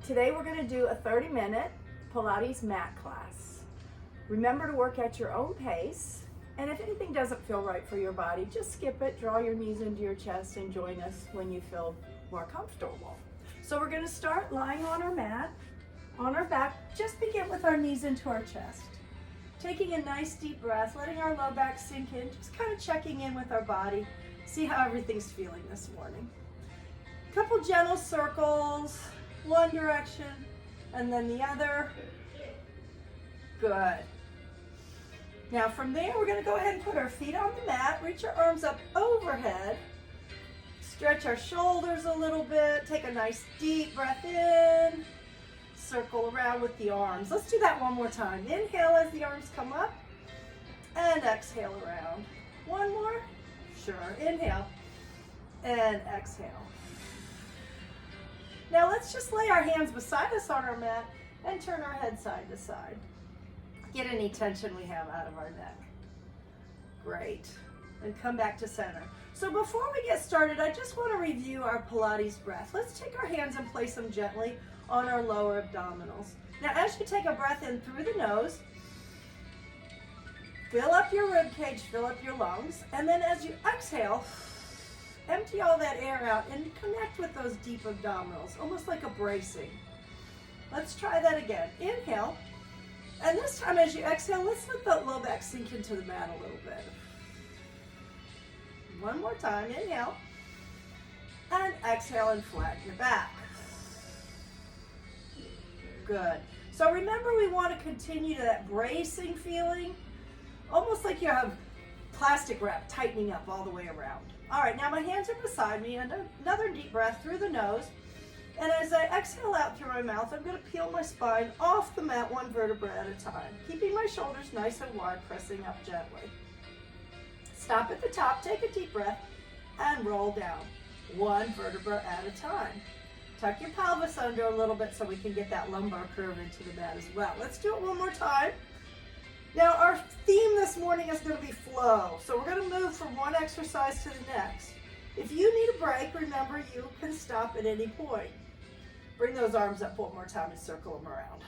Today we're going to do a 30-minute Pilates mat class. Remember to work at your own pace, and if anything doesn't feel right for your body, just skip it, draw your knees into your chest, and join us when you feel more comfortable. So we're going to start lying on our mat, on our back. Just begin with our knees into our chest. Taking a nice deep breath, letting our low back sink in, just kind of checking in with our body, see how everything's feeling this morning. A couple gentle circles, one direction and then the other. Good. Now from there, we're going to go ahead and put our feet on the mat, reach our arms up overhead, stretch our shoulders a little bit, take a nice deep breath in, circle around with the arms. Let's do that one more time. Inhale as the arms come up and exhale around. One more. Sure. Inhale and exhale. Now let's just lay our hands beside us on our mat and turn our head side to side. Get any tension we have out of our neck. Great. And come back to center. So before we get started, I just want to review our Pilates breath. Let's take our hands and place them gently on our lower abdominals. Now as you take a breath in through the nose, fill up your rib cage, fill up your lungs, and then as you exhale, empty all that air out and connect with those deep abdominals, almost like a bracing. Let's try that again. Inhale, and this time as you exhale, let's let that low back sink into the mat a little bit. One more time. Inhale, and exhale and flatten your back. Good. So remember, we want to continue to that bracing feeling, almost like you have plastic wrap tightening up all the way around. All right, now my hands are beside me, and another deep breath through the nose. And as I exhale out through my mouth, I'm going to peel my spine off the mat one vertebra at a time, keeping my shoulders nice and wide, pressing up gently. Stop at the top, take a deep breath, and roll down, one vertebra at a time. Tuck your pelvis under a little bit so we can get that lumbar curve into the mat as well. Let's do it one more time. Now our theme this morning is going to be flow. So we're going to move from one exercise to the next. If you need a break, remember you can stop at any point. Bring those arms up one more time and circle them around.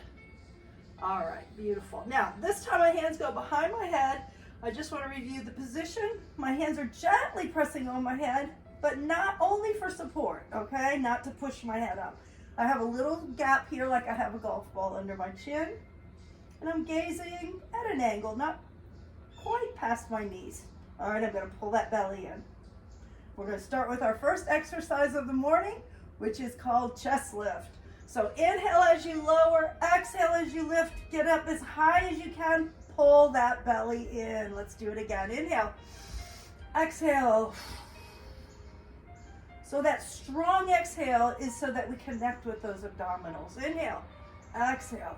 All right, beautiful. Now this time my hands go behind my head. I just want to review the position. My hands are gently pressing on my head, but not only for support, okay? Not to push my head up. I have a little gap here like I have a golf ball under my chin. And I'm gazing at an angle, not quite past my knees. All right, I'm going to pull that belly in. We're going to start with our first exercise of the morning, which is called chest lift. So inhale as you lower, exhale as you lift, get up as high as you can, pull that belly in. Let's do it again. Inhale, exhale. So that strong exhale is so that we connect with those abdominals. Inhale, exhale.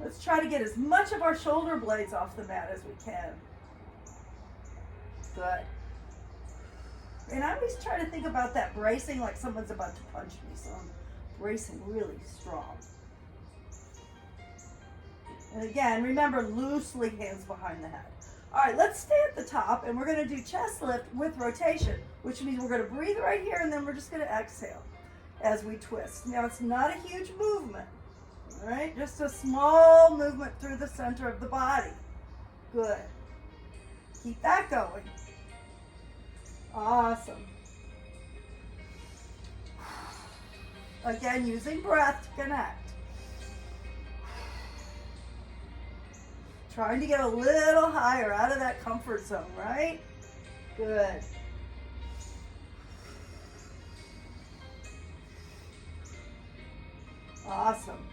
Let's try to get as much of our shoulder blades off the mat as we can. Good. And I always try to think about that bracing like someone's about to punch me, so I'm bracing really strong. And again, remember, loosely hands behind the head. All right, let's stay at the top, and we're going to do chest lift with rotation, which means we're going to breathe right here, and then we're just going to exhale as we twist. Now, it's not a huge movement. All right, just a small movement through the center of the body. Good. Keep that going. Awesome. Again, using breath to connect. Trying to get a little higher out of that comfort zone, right? Good. Awesome.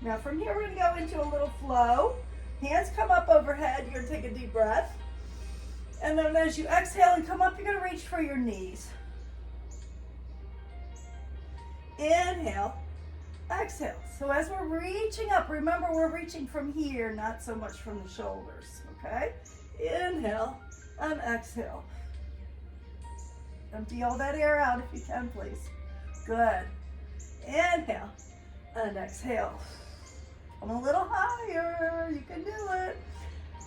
Now from here, we're going to go into a little flow. Hands come up overhead. You're going to take a deep breath. And then as you exhale and come up, you're going to reach for your knees. Inhale, exhale. So as we're reaching up, remember we're reaching from here, not so much from the shoulders, okay? Inhale and exhale. Empty all that air out if you can, please. Good. Inhale and exhale. Come a little higher. You can do it.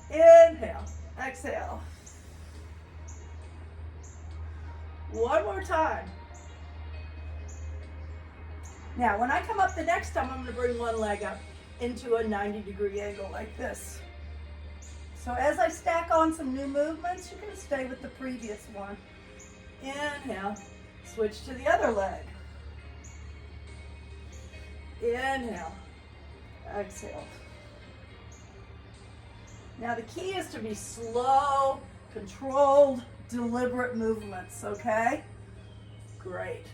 Inhale, exhale. One more time. Now, when I come up the next time, I'm going to bring one leg up into a 90-degree angle like this. So as I stack on some new movements, you're going to stay with the previous one. Inhale, switch to the other leg. Inhale, exhale. Now the key is to be slow, controlled, deliberate movements, okay? Great.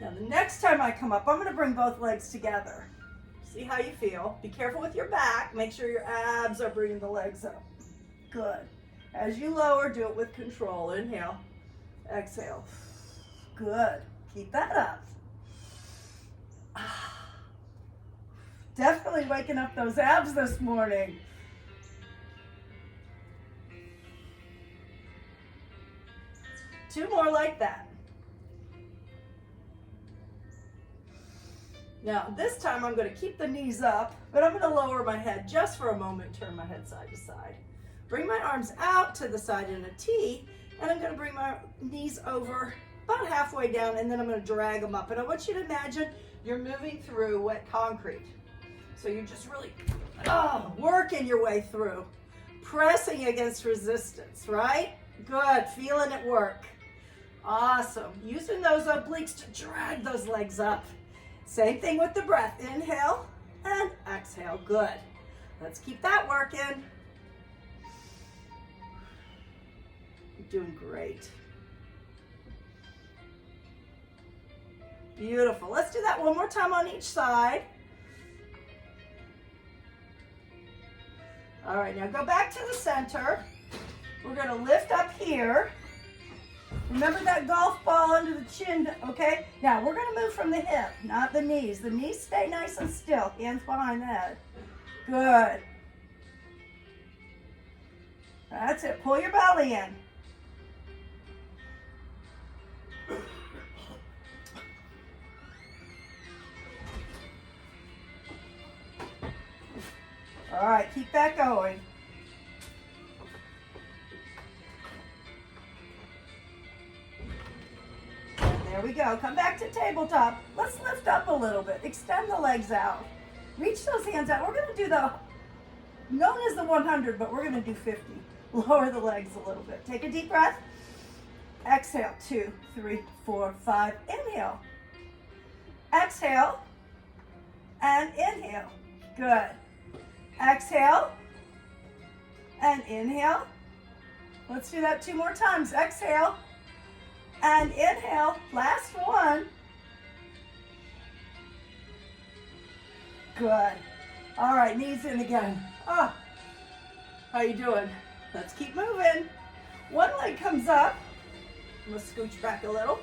Now the next time I come up, I'm going to bring both legs together. See how you feel. Be careful with your back. Make sure your abs are bringing the legs up. Good. As you lower, do it with control. Inhale, exhale. Good. Keep that up. Definitely waking up those abs this morning. Two more like that. Now, this time I'm going to keep the knees up, but I'm going to lower my head just for a moment, turn my head side to side. Bring my arms out to the side in a T, and I'm going to bring my knees over about halfway down, and then I'm going to drag them up. And I want you to imagine you're moving through wet concrete. So you're just really working your way through, pressing against resistance, right? Good, feeling it work. Awesome. Using those obliques to drag those legs up. Same thing with the breath. Inhale and exhale. Good. Let's keep that working. You're doing great. Beautiful. Let's do that one more time on each side. All right, now go back to the center. We're going to lift up here. Remember that golf ball under the chin, okay? Now, we're going to move from the hip, not the knees. The knees stay nice and still. Hands behind the head. Good. That's it. Pull your belly in. All right, keep that going. There we go. Come back to tabletop. Let's lift up a little bit. Extend the legs out. Reach those hands out. We're going to do the, known as the 100, but we're going to do 50. Lower the legs a little bit. Take a deep breath. Exhale. 2, 3, 4, 5. Inhale. Exhale. And inhale. Good. Exhale. And inhale. Let's do that 2 more times. Exhale. And inhale, last one. Good. All right, knees in again. How you doing? Let's keep moving. One leg comes up. I'm gonna scooch back a little.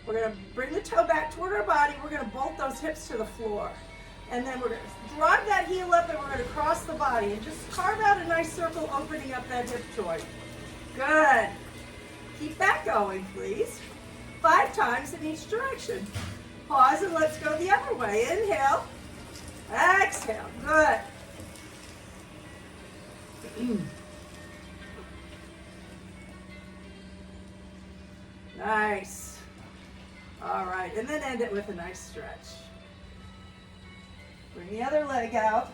We're gonna bring the toe back toward our body. We're gonna bolt those hips to the floor. And then we're gonna drive that heel up and we're gonna cross the body and just carve out a nice circle opening up that hip joint. Good. Keep that going, please. 5 times in each direction. Pause and let's go the other way. Inhale. Exhale. Good. Nice. All right, and then end it with a nice stretch. Bring the other leg out.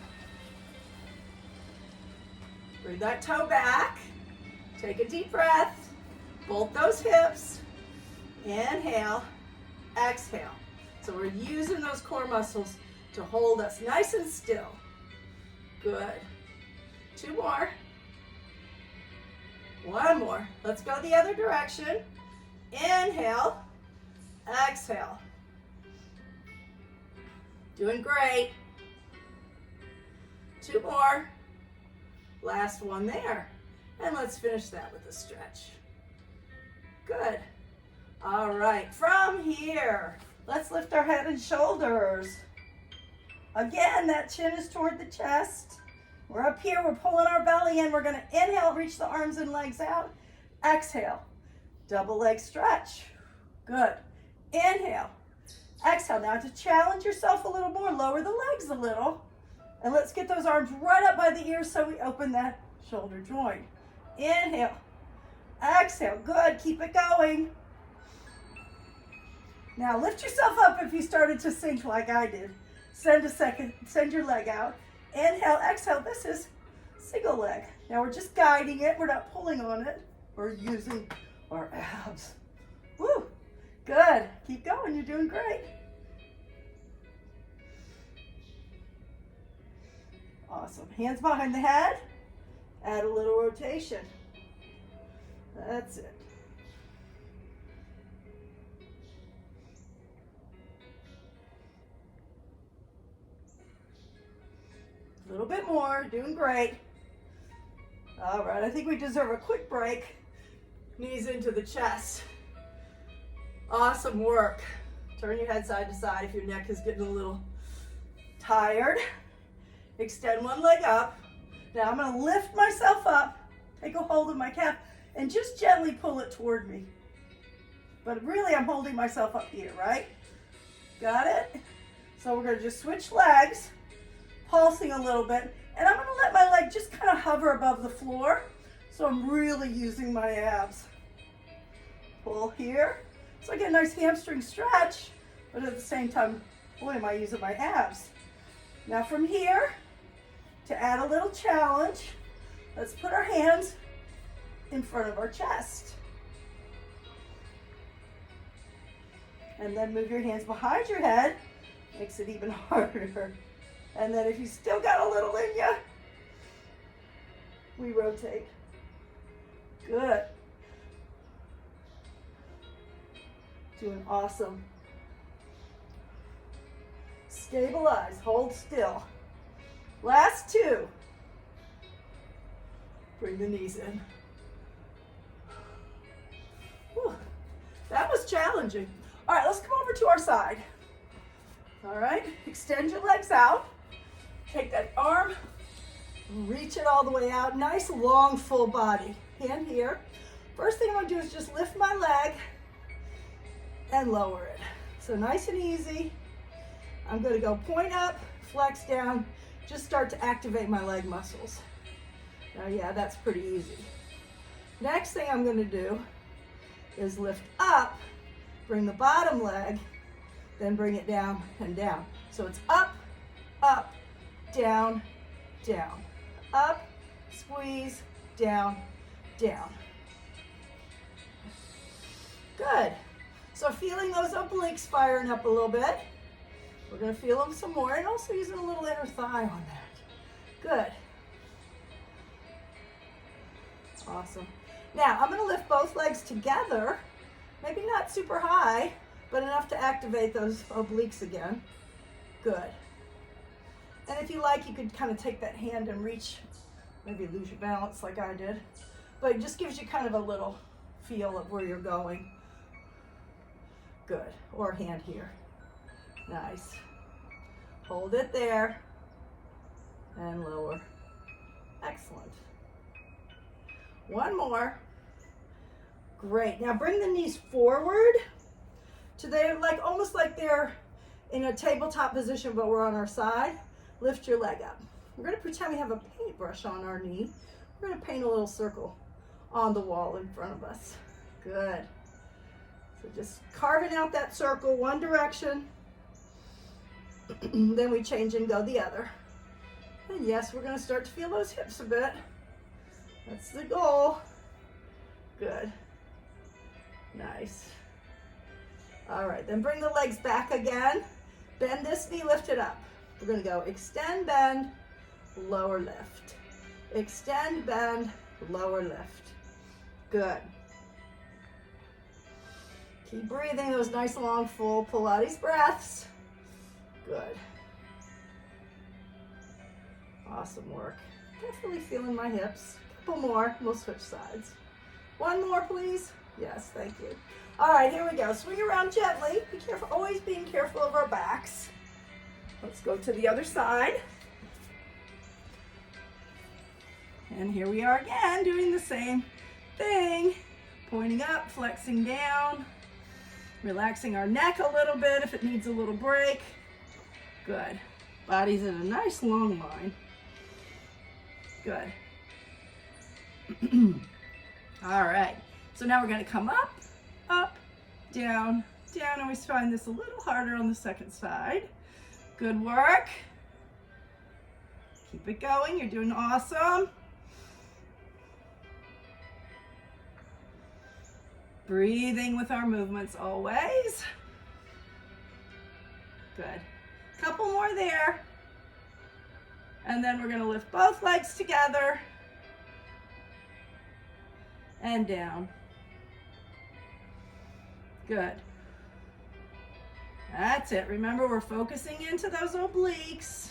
Bring that toe back. Take a deep breath. Bolt those hips. Inhale, exhale. So we're using those core muscles to hold us nice and still. Good. 2 more. 1 more. Let's go the other direction. Inhale, exhale. Doing great. 2 more. Last one there. And let's finish that with a stretch. Good. All right, from here, let's lift our head and shoulders. Again, that chin is toward the chest. We're up here, we're pulling our belly in. We're gonna inhale, reach the arms and legs out. Exhale, double leg stretch. Good. Inhale, exhale. Now to challenge yourself a little more, lower the legs a little. And let's get those arms right up by the ears so we open that shoulder joint. Inhale, exhale, good, keep it going. Now lift yourself up if you started to sink like I did. Send your leg out. Inhale, exhale, this is single leg. Now we're just guiding it, we're not pulling on it. We're using our abs. Woo, good, keep going, you're doing great. Awesome, hands behind the head, add a little rotation. That's it. A little bit more, doing great. All right, I think we deserve a quick break. Knees into the chest. Awesome work. Turn your head side to side if your neck is getting a little tired. Extend one leg up. Now I'm gonna lift myself up, take a hold of my calf, and just gently pull it toward me. But really I'm holding myself up here, right? Got it? So we're gonna just switch legs, pulsing a little bit, and I'm gonna let my leg just kind of hover above the floor, so I'm really using my abs. Pull here, so I get a nice hamstring stretch, but at the same time, boy, am I using my abs. Now from here, to add a little challenge, let's put our hands in front of our chest. And then move your hands behind your head, makes it even harder. And then if you still got a little in you, we rotate. Good. Doing awesome. Stabilize, hold still. Last two. Bring the knees in. Whew. That was challenging. All right, let's come over to our side. All right, extend your legs out. Take that arm, reach it all the way out. Nice, long, full body. Hand here. First thing I'm gonna do is just lift my leg and lower it. So nice and easy. I'm gonna go point up, flex down, just start to activate my leg muscles. Now, yeah, that's pretty easy. Next thing I'm gonna do is lift up, bring the bottom leg, then bring it down and down. So it's up, up, down, down. Up, squeeze, down, down. Good. So feeling those obliques firing up a little bit. We're gonna feel them some more and also using a little inner thigh on that. Good. Awesome. Now I'm gonna lift both legs together, maybe not super high, but enough to activate those obliques again. Good. And if you like, you could kind of take that hand and reach, maybe lose your balance like I did, but it just gives you kind of a little feel of where you're going. Good. Or hand here. Nice. Hold it there and lower. Excellent. One more. Great. Now bring the knees forward to they're like almost like they're in a tabletop position, but we're on our side. Lift your leg up. We're going to pretend we have a paintbrush on our knee. We're going to paint a little circle on the wall in front of us. Good. So just carving out that circle one direction. Then we change and go the other. And yes, we're going to start to feel those hips a bit. That's the goal. Good. Nice. All right, then bring the legs back again. Bend this knee, lift it up. We're going to go extend, bend, lower lift. Extend, bend, lower lift. Good. Keep breathing those nice, long, full Pilates breaths. Good. Awesome work. Definitely feeling my hips. Couple more, we'll switch sides. One more, please. Yes, thank you. All right, here we go. Swing around gently. Be careful, always being careful of our backs. Let's go to the other side. And here we are again, doing the same thing. Pointing up, flexing down, relaxing our neck a little bit if it needs a little break. Good. Body's in a nice long line. Good. All right, so now we're gonna come up, up, down, down. Always find this a little harder on the second side. Good work. Keep it going, you're doing awesome. Breathing with our movements always. Good. Couple more there. And then we're gonna lift both legs together and down. Good. That's it. Remember, we're focusing into those obliques.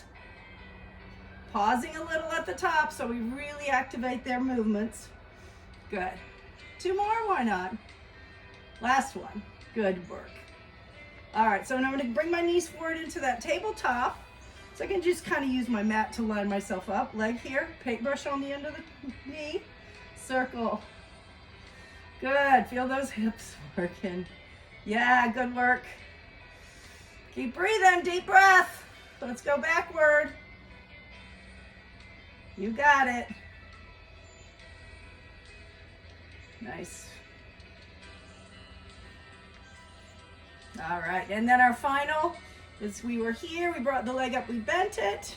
Pausing a little at the top so we really activate their movements. Good. 2 more, why not? Last one. Good work. All right, so now I'm going to bring my knees forward into that tabletop. So I can just kind of use my mat to line myself up. Leg here, paintbrush on the end of the knee. Circle. Good. Feel those hips working. Yeah, good work. Keep breathing, deep breath. Let's go backward. You got it. Nice. All right, and then our final is we were here, we brought the leg up, we bent it.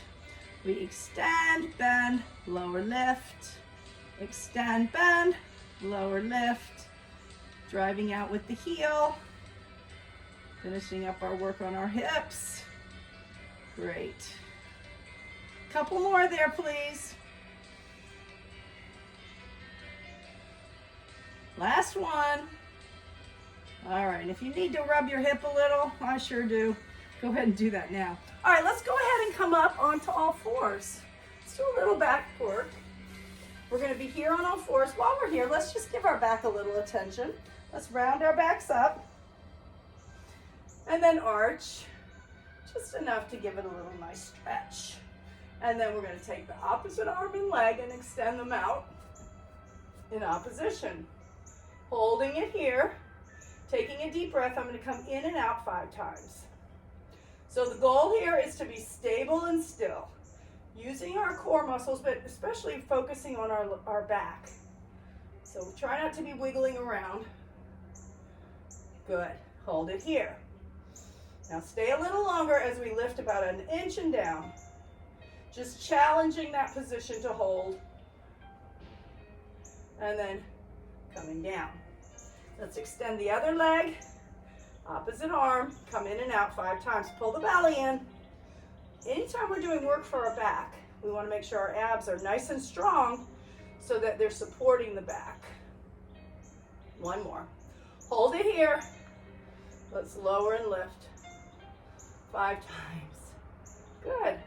We extend, bend, lower lift. Extend, bend, lower lift. Driving out with the heel. Finishing up our work on our hips. Great. Couple more there, please. Last one. All right, and if you need to rub your hip a little, I sure do. Go ahead and do that now. All right, let's go ahead and come up onto all fours. Let's do a little back work. We're gonna be here on all fours. While we're here, let's just give our back a little attention. Let's round our backs up. And then arch, just enough to give it a little nice stretch. And then we're going to take the opposite arm and leg and extend them out in opposition. Holding it here, taking a deep breath. I'm going to come in and out 5 times. So the goal here is to be stable and still, using our core muscles, but especially focusing on our back. So try not to be wiggling around. Good. Hold it here. Now stay a little longer as we lift about 1 inch and down. Just challenging that position to hold. And then coming down. Let's extend the other leg. Opposite arm. Come in and out 5 times. Pull the belly in. Anytime we're doing work for our back, we want to make sure our abs are nice and strong so that they're supporting the back. 1 more. Hold it here. Let's lower and lift. 5 times. Good.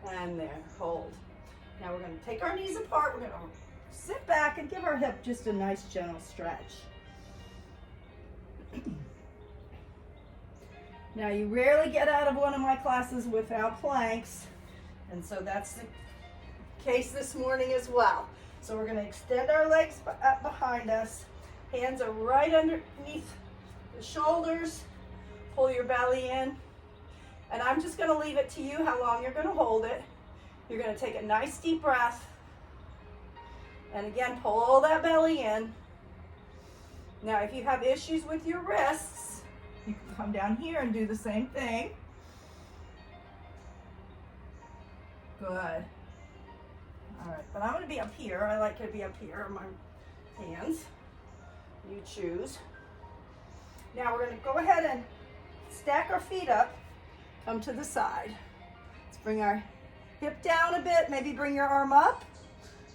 And there, hold. Now we're going to take our knees apart. We're going to sit back and give our hip just a nice gentle stretch. Now you rarely get out of one of my classes without planks, and so that's the case this morning as well. So we're going to extend our legs up behind us. Hands are right underneath the shoulders. Pull your belly in. And I'm just going to leave it to you how long you're going to hold it. You're going to take a nice deep breath. And again, pull that belly in. Now, if you have issues with your wrists, you can come down here and do the same thing. Good. All right, but I'm going to be up here. I like to be up here on my hands. You choose. Now we're going to go ahead and stack our feet up. Come to the side. Let's bring our hip down a bit. Maybe bring your arm up.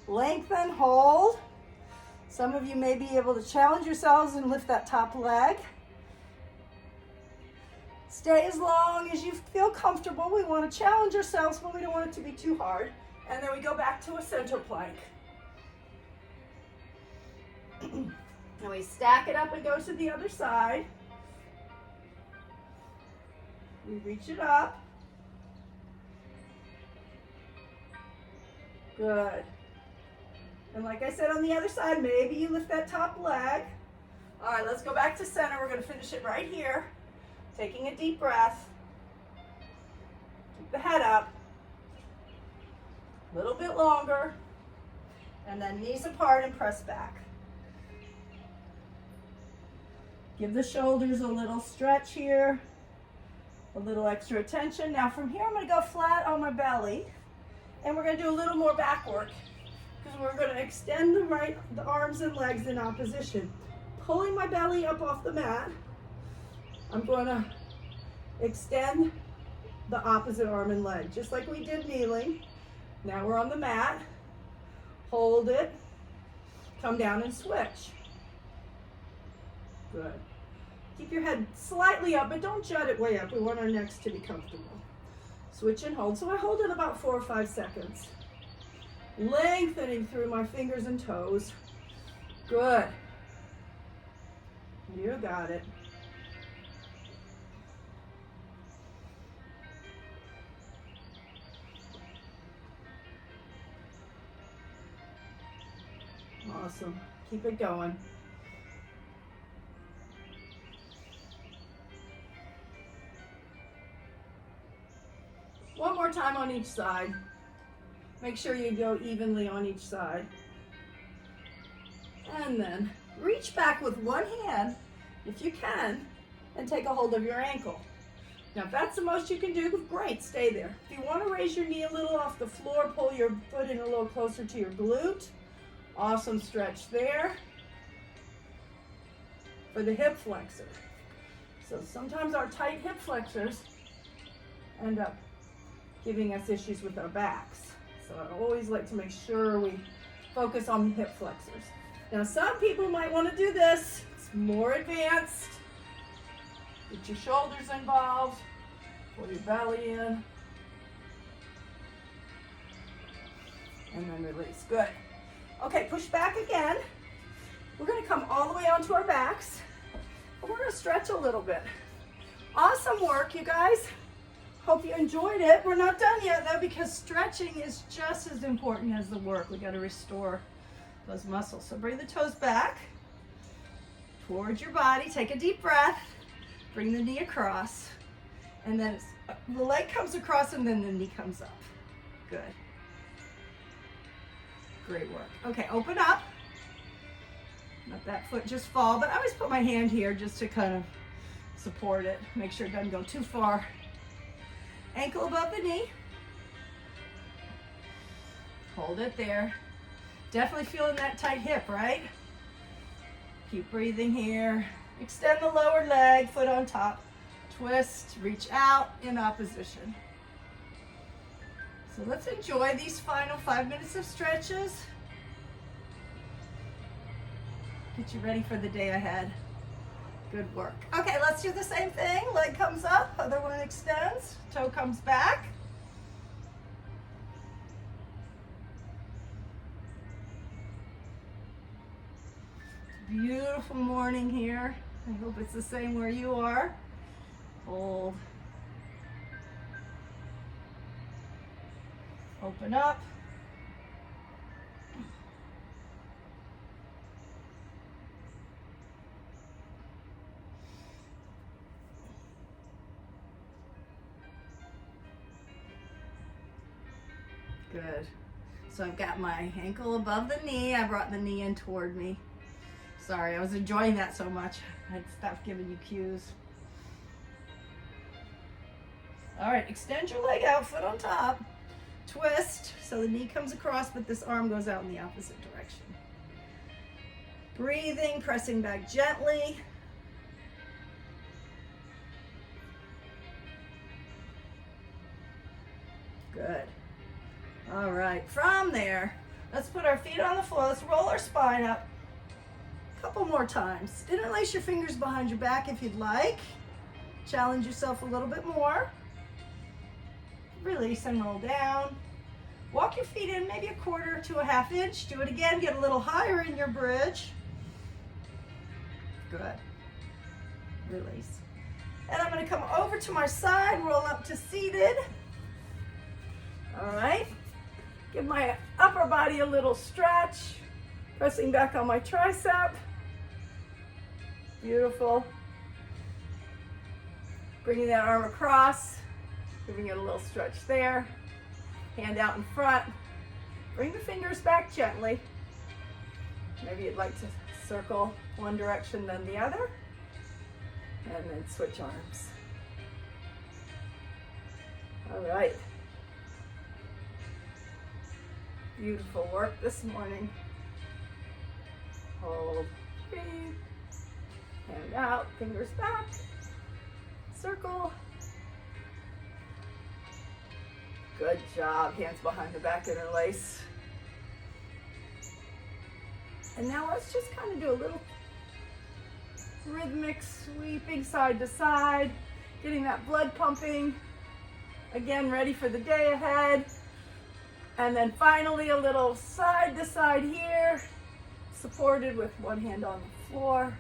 Lengthen, hold. Some of you may be able to challenge yourselves and lift that top leg. Stay as long as you feel comfortable. We want to challenge ourselves, but we don't want it to be too hard. And then we go back to a center plank. And we stack it up and go to the other side. We reach it up. Good. And like I said on the other side, maybe you lift that top leg. All right, let's go back to center. We're going to finish it right here. Taking a deep breath. Keep the head up. A little bit longer. And then knees apart and press back. Give the shoulders a little stretch here, a little extra attention. Now from here, I'm gonna go flat on my belly, and we're gonna do a little more back work because we're gonna extend the arms and legs in opposition. Pulling my belly up off the mat, I'm gonna extend the opposite arm and leg, just like we did kneeling. Now we're on the mat, hold it, come down and switch. Good. Keep your head slightly up, but don't jut it way up. We want our necks to be comfortable. Switch and hold. So I hold it about 4 or 5 seconds. Lengthening through my fingers and toes. Good. You got it. Awesome. Keep it going. One more time on each side. Make sure you go evenly on each side. And then reach back with one hand, if you can, and take a hold of your ankle. Now, if that's the most you can do, great, stay there. If you want to raise your knee a little off the floor, pull your foot in a little closer to your glute. Awesome stretch there for the hip flexor. So sometimes our tight hip flexors end up giving us issues with our backs. So I always like to make sure we focus on the hip flexors. Now some people might want to do this. It's more advanced. Get your shoulders involved. Pull your belly in. And then release. Good. Okay, push back again. We're going to come all the way onto our backs. And we're going to stretch a little bit. Awesome work, you guys. Hope you enjoyed it. We're not done yet though, because stretching is just as important as the work. We got to restore those muscles. So bring the toes back towards your body. Take a deep breath. Bring the knee across. And then the leg comes across and then the knee comes up. Good. Great work. Okay, open up. Let that foot just fall, but I always put my hand here just to kind of support it. Make sure it doesn't go too far. Ankle above the knee. Hold it there. Definitely feeling that tight hip, right? Keep breathing here. Extend the lower leg, foot on top. Twist, reach out in opposition. So let's enjoy these final 5 minutes of stretches. Get you ready for the day ahead. Good work. Okay, let's do the same thing. Leg comes up, other one extends, toe comes back. Beautiful morning here. I hope it's the same where you are. Hold. Open up. Good. So I've got my ankle above the knee. I brought the knee in toward me. Sorry, I was enjoying that so much. I'd stopped giving you cues. All right, extend your leg out, foot on top. Twist, so the knee comes across, but this arm goes out in the opposite direction. Breathing, pressing back gently. Good. All right, from there, let's put our feet on the floor. Let's roll our spine up. A couple more times. Interlace your fingers behind your back if you'd like. Challenge yourself a little bit more. Release and roll down. Walk your feet in maybe a quarter to a half inch. Do it again. Get a little higher in your bridge. Good. Release. And I'm going to come over to my side, roll up to seated. All right. Give my upper body a little stretch. Pressing back on my tricep. Beautiful. Bringing that arm across. Giving it a little stretch there. Hand out in front. Bring the fingers back gently. Maybe you'd like to circle one direction then the other, and then switch arms. All right. Beautiful work this morning. Hold, breathe, hand out, fingers back, circle. Good job, hands behind the back, interlace. And now let's just kind of do a little rhythmic sweeping side to side, getting that blood pumping. Again, ready for the day ahead. And then finally a little side to side here, supported with one hand on the floor.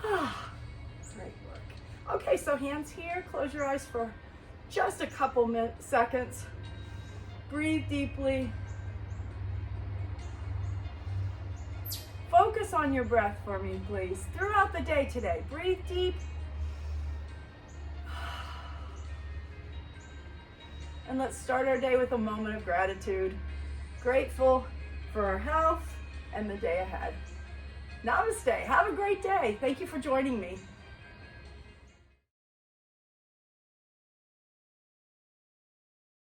Great work. Okay, so hands here, close your eyes for just a couple seconds. Breathe deeply. Focus on your breath for me, please, throughout the day today. Breathe deep. And let's start our day with a moment of gratitude. Grateful for our health and the day ahead. Namaste. Have a great day. Thank you for joining me.